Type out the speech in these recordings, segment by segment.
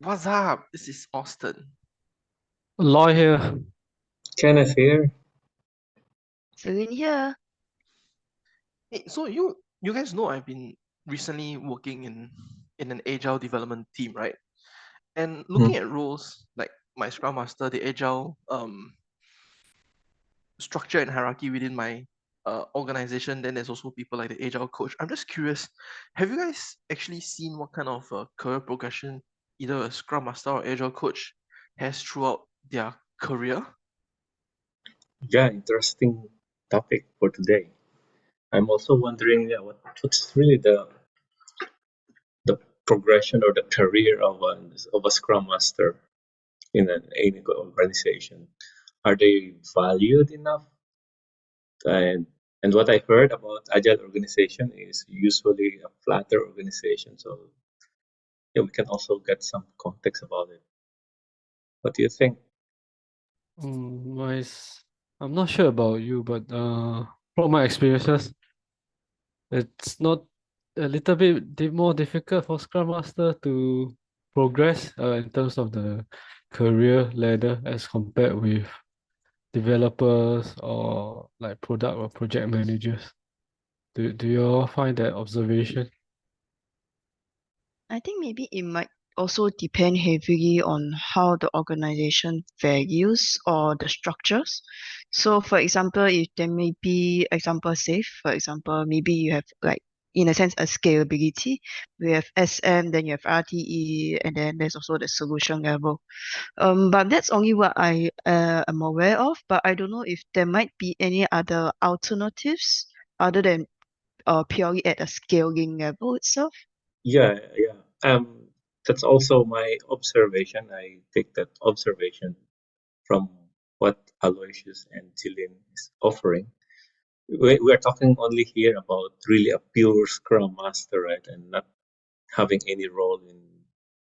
What's up? This is Austin. Aloy here. Kenneth here. Celine here. Hey, so you guys know I've been recently working in an agile development team, right? And looking Hmm. at roles like my Scrum Master, the agile structure and hierarchy within my organization, then there's also people like the agile coach. I'm just curious, have you guys actually seen what kind of career progression either a Scrum Master or agile coach has throughout their career? Yeah, interesting topic for today. I'm also wondering, yeah, what's really the progression or the career of a Scrum Master in any organization? Are they valued enough? And and what I heard about agile organization is usually a flatter organization. So yeah, we can also get some context about it. What do you think? My, I'm not sure about you, but from my experiences, it's not a little bit more difficult for Scrum Master to progress in terms of the career ladder as compared with developers or like product or project managers. Do you all find that observation? I think maybe it might also depend heavily on how the organization values or the structures. So for example, if there may be example safe, for example, maybe you have like in a sense a scalability. We have SM, then you have RTE, and then there's also the solution level. But that's only what I am aware of. But I don't know if there might be any other alternatives other than purely at a scaling level itself. Yeah. That's also my observation. I take that observation from what Aloysius and Jillian is offering. We're talking only here about really a pure Scrum Master, right? And not having any role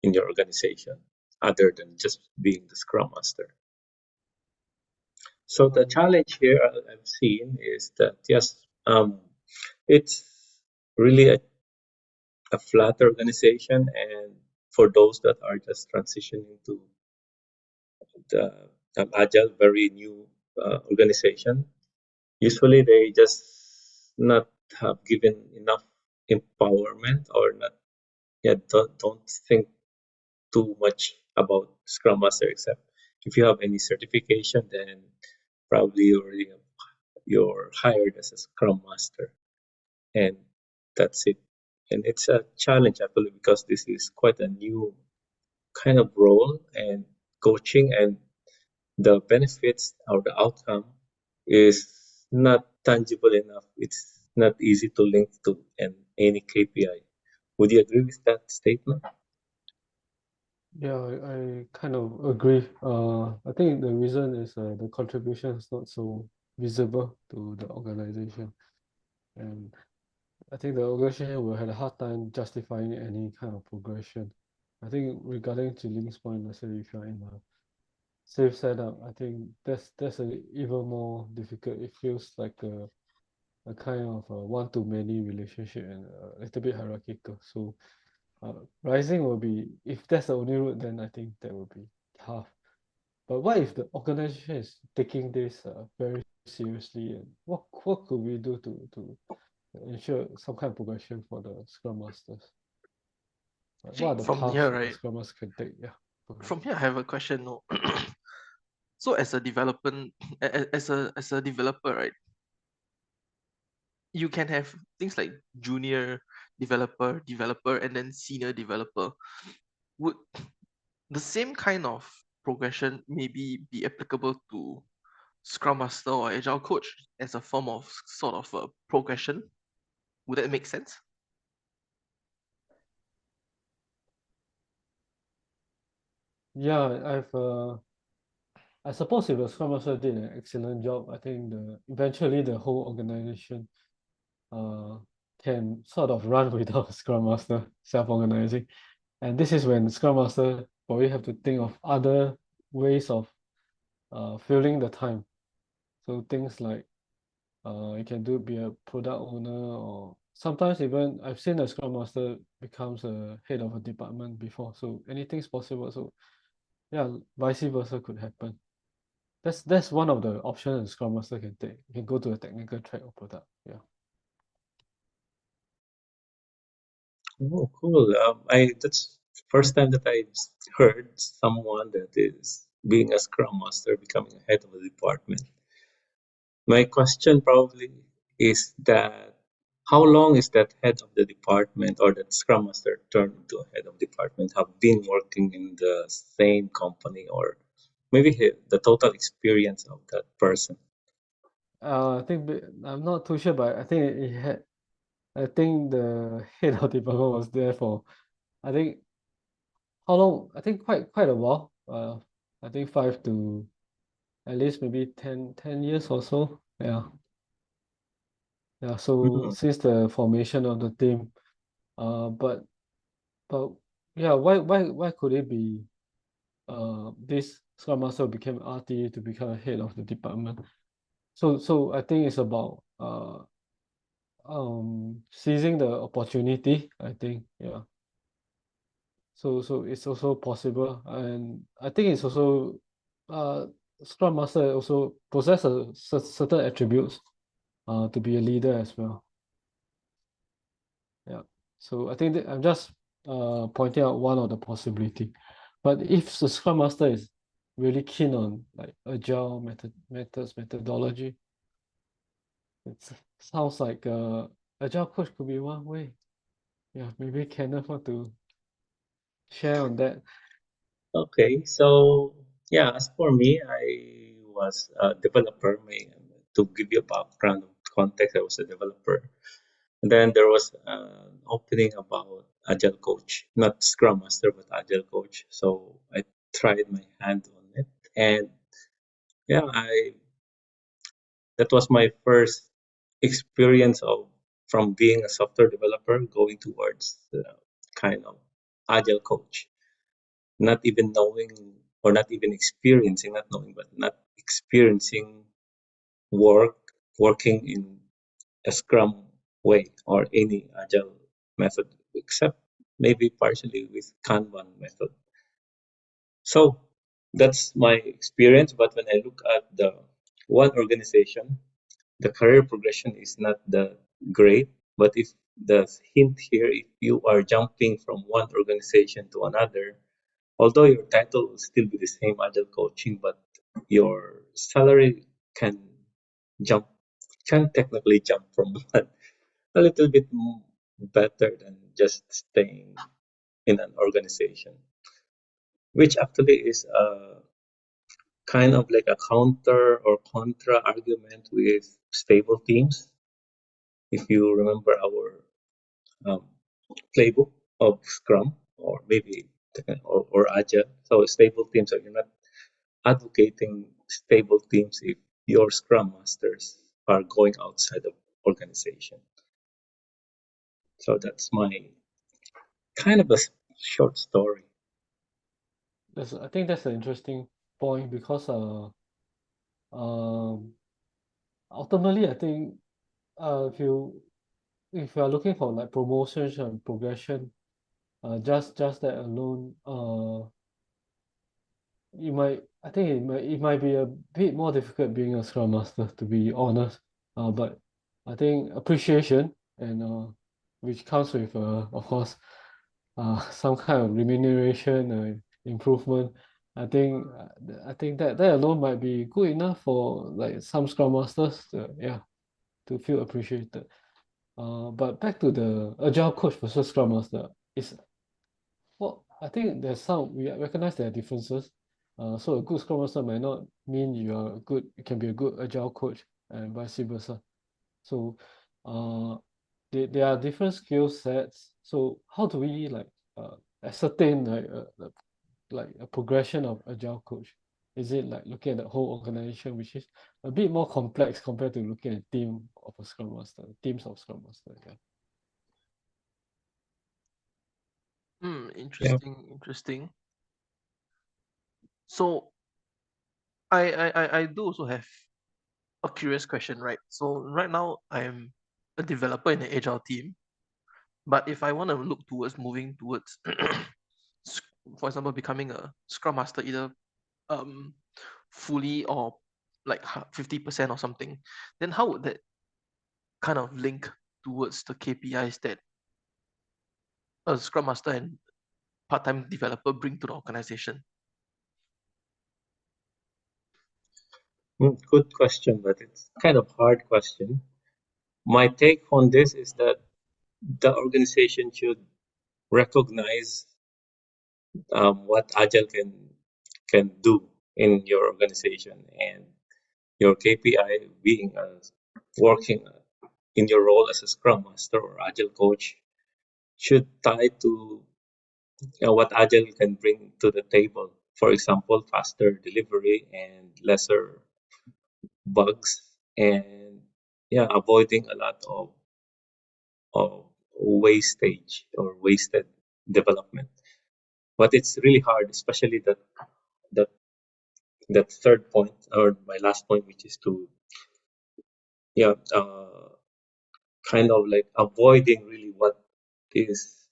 in your organization other than just being the Scrum Master. So the Um, challenge here I've seen is that yes, it's really a flat organization, and for those that are just transitioning to the agile, very new organization, usually they just not have given enough empowerment or not yet don't think too much about Scrum Master, except if you have any certification, then probably you're hired as a Scrum Master, and that's it. And it's a challenge actually because this is quite a new kind of role, and coaching and the benefits or the outcome is not tangible enough. It's not easy to link to any KPI. Would you agree with that statement? Yeah, I kind of agree. I think the reason is the contribution is not so visible to the organization, and I think the organization will have a hard time justifying any kind of progression. I think regarding to Link's point, let's say if you're in a safe setup, I think that's a even more difficult. It feels like a kind of a one-to-many relationship and a little bit hierarchical. So rising will be, if that's the only route, then I think that will be tough. But what if the organization is taking this very seriously, and what could we do to ensure some kind of progression for the Scrum Masters? Like, what Actually, are the from paths here, that the right? Scrum Master can take? Yeah. From here, I have a question. No, so as a development, as a developer, right? You can have things like junior developer, and then senior developer. Would the same kind of progression maybe be applicable to Scrum Master or Agile Coach as a form of sort of a progression? Would that make sense? Yeah, I suppose if the Scrum Master did an excellent job, I think eventually the whole organization uh can sort of run without a Scrum Master self-organizing. And this is when Scrum Master probably have to think of other ways of filling the time. So things like you can be a product owner or sometimes even I've seen a Scrum Master becomes a head of a department before, so anything's possible. So yeah, vice versa could happen. That's one of the options a Scrum Master can take. You can go to a technical track or product. Yeah. Oh, cool. That's the first time that I heard someone that is being a Scrum Master becoming a head of a department. My question probably is that how long is that head of the department or that Scrum Master turned into a head of department have been working in the same company, or maybe the total experience of that person? I think I'm not too sure, but I think I think the head of department was there for, I think how long? I think quite a while. I think 5 to at least maybe 10 years or so. Yeah. Yeah. So Hmm. since the formation of the team, but but yeah, why could it be this Scrum Master became RT to become a head of the department? So I think it's about seizing the opportunity, I think. Yeah. So it's also possible, and I think it's also uh Scrum Master also possess a certain attributes to be a leader as well. Yeah. So I think that I'm just pointing out one of the possibility. But if the Scrum Master is really keen on like agile methodology, it sounds like agile coach could be one way. Yeah, maybe Kenneth want to share on that. Okay, so yeah, as for me, I was a developer. To give you a background of context, I was a developer. And then there was an opening about Agile Coach, not Scrum Master, but Agile Coach. So I tried my hand on it, and yeah, I that was my first experience of from being a software developer going towards kind of Agile Coach, not even knowing or not even experiencing, not knowing, but not experiencing work working in a Scrum way or any Agile method, except maybe partially with Kanban method. So that's my experience. But when I look at the one organization, the career progression is not that great. But if the hint here, if you are jumping from one organization to another, although your title will still be the same, Agile coaching, but your salary can jump, can technically jump from one a little bit better than just staying in an organization, which actually is a kind of like a counter or contra argument with stable teams. If you remember our um, playbook of Scrum or maybe or Agile, so stable teams, so you're not advocating stable teams if your Scrum masters are going outside of organization. So that's my kind of a short story. I think that's an interesting point because um ultimately I think if you are looking for like promotions and progression, just that alone, I think it might be a bit more difficult being a Scrum Master, to be honest. But I think appreciation and which comes with of course some kind of remuneration improvement. I think that alone might be good enough for like some Scrum Masters to feel appreciated. But back to the Agile coach versus Scrum Master, is well, I think we recognize there are differences. So a good Scrum Master might not mean you can be a good Agile coach and vice versa. So uh, there are different skill sets. So how do we like ascertain like a progression of Agile coach? Is it like looking at the whole organization, which is a bit more complex compared to looking at teams of Scrum Master? Yeah. Yeah. Interesting. So I do also have a curious question, right? So right now I'm a developer in an agile team. But if I want to look towards moving towards, for example, becoming a Scrum Master, either fully or like 50% or something, then how would that kind of link towards the KPIs that a Scrum Master and part-time developer bring to the organization? Good question, but it's kind of hard question. My take on this is that the organization should recognize what Agile can do in your organization, and your KPI being working in your role as a Scrum Master or Agile coach should tie to what Agile can bring to the table. For example, faster delivery and lesser bugs, and avoiding a lot of wastage or wasted development. But it's really hard, especially that that third point or my last point, which is to yeah kind of like avoiding really what is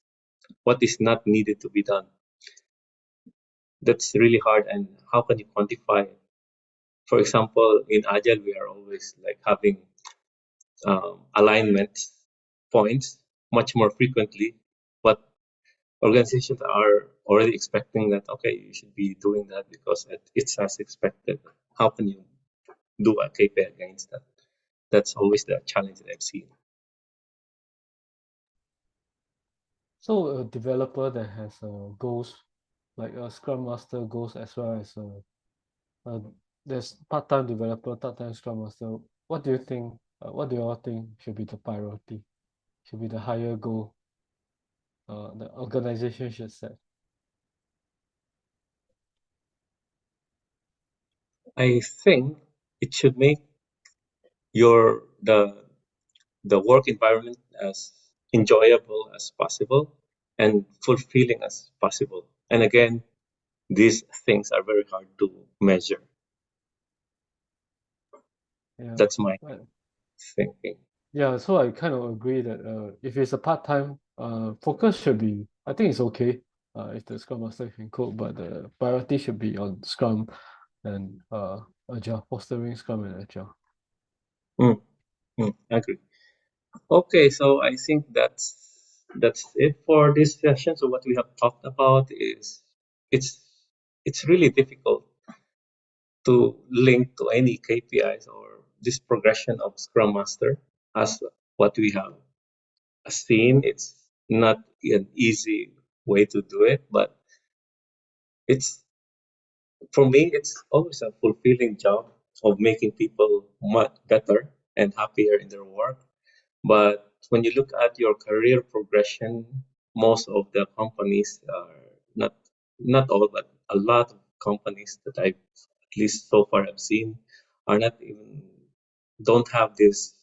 not needed to be done. That's really hard, and how can you quantify it? For example, in Agile, we are always like having alignment points much more frequently, but organizations are already expecting that, okay, you should be doing that because it's as expected. How can you do a KPI against that? That's always the challenge that I've seen. So a developer that has goals, like a Scrum Master goals as well as there's part-time developer, part-time Scrum Master. What do you think? What do you all think should be the priority? Should be the higher goal the organization should set? I think it should make your the work environment as enjoyable as possible and fulfilling as possible. And again, these things are very hard to measure. Yeah. That's my Right. thinking. Yeah, so I kind of agree that if it's a part-time, focus should be, I think it's okay if the Scrum Master can code, but the priority should be on Scrum and Agile, fostering Scrum and Agile. I agree. Okay, so I think that's it for this session. So what we have talked about is it's it's really difficult to link to any KPIs or this progression of Scrum Master as what we have seen. It's not an easy way to do it, but it's for me, it's always a fulfilling job of making people much better and happier in their work. But when you look at your career progression, most of the companies are not all, but a lot of companies that I at least so far have seen are not even don't have this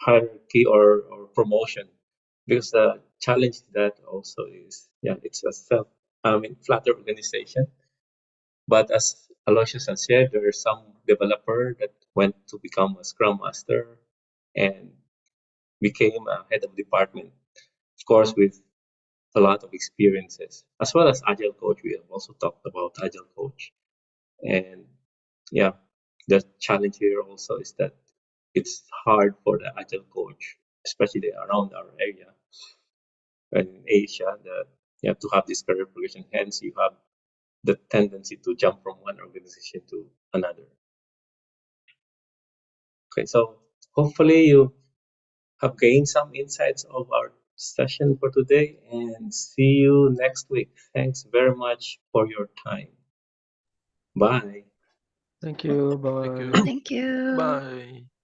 hierarchy or promotion, because the challenge to that also is it's a flatter organization. But as Aloysius has said, there are some developer that went to become a Scrum Master and became a head of department, of course, with a lot of experiences, as well as Agile Coach. We have also talked about Agile Coach. And yeah, the challenge here also is that it's hard for the Agile Coach, especially around our area and in Asia, that you have to have this career progression. Hence, you have the tendency to jump from one organization to another. Okay, so hopefully you have gained some insights of our session for today, and see you next week. Thanks very much for your time. Bye. Thank you. Thank Bye. you. Thank you. Bye.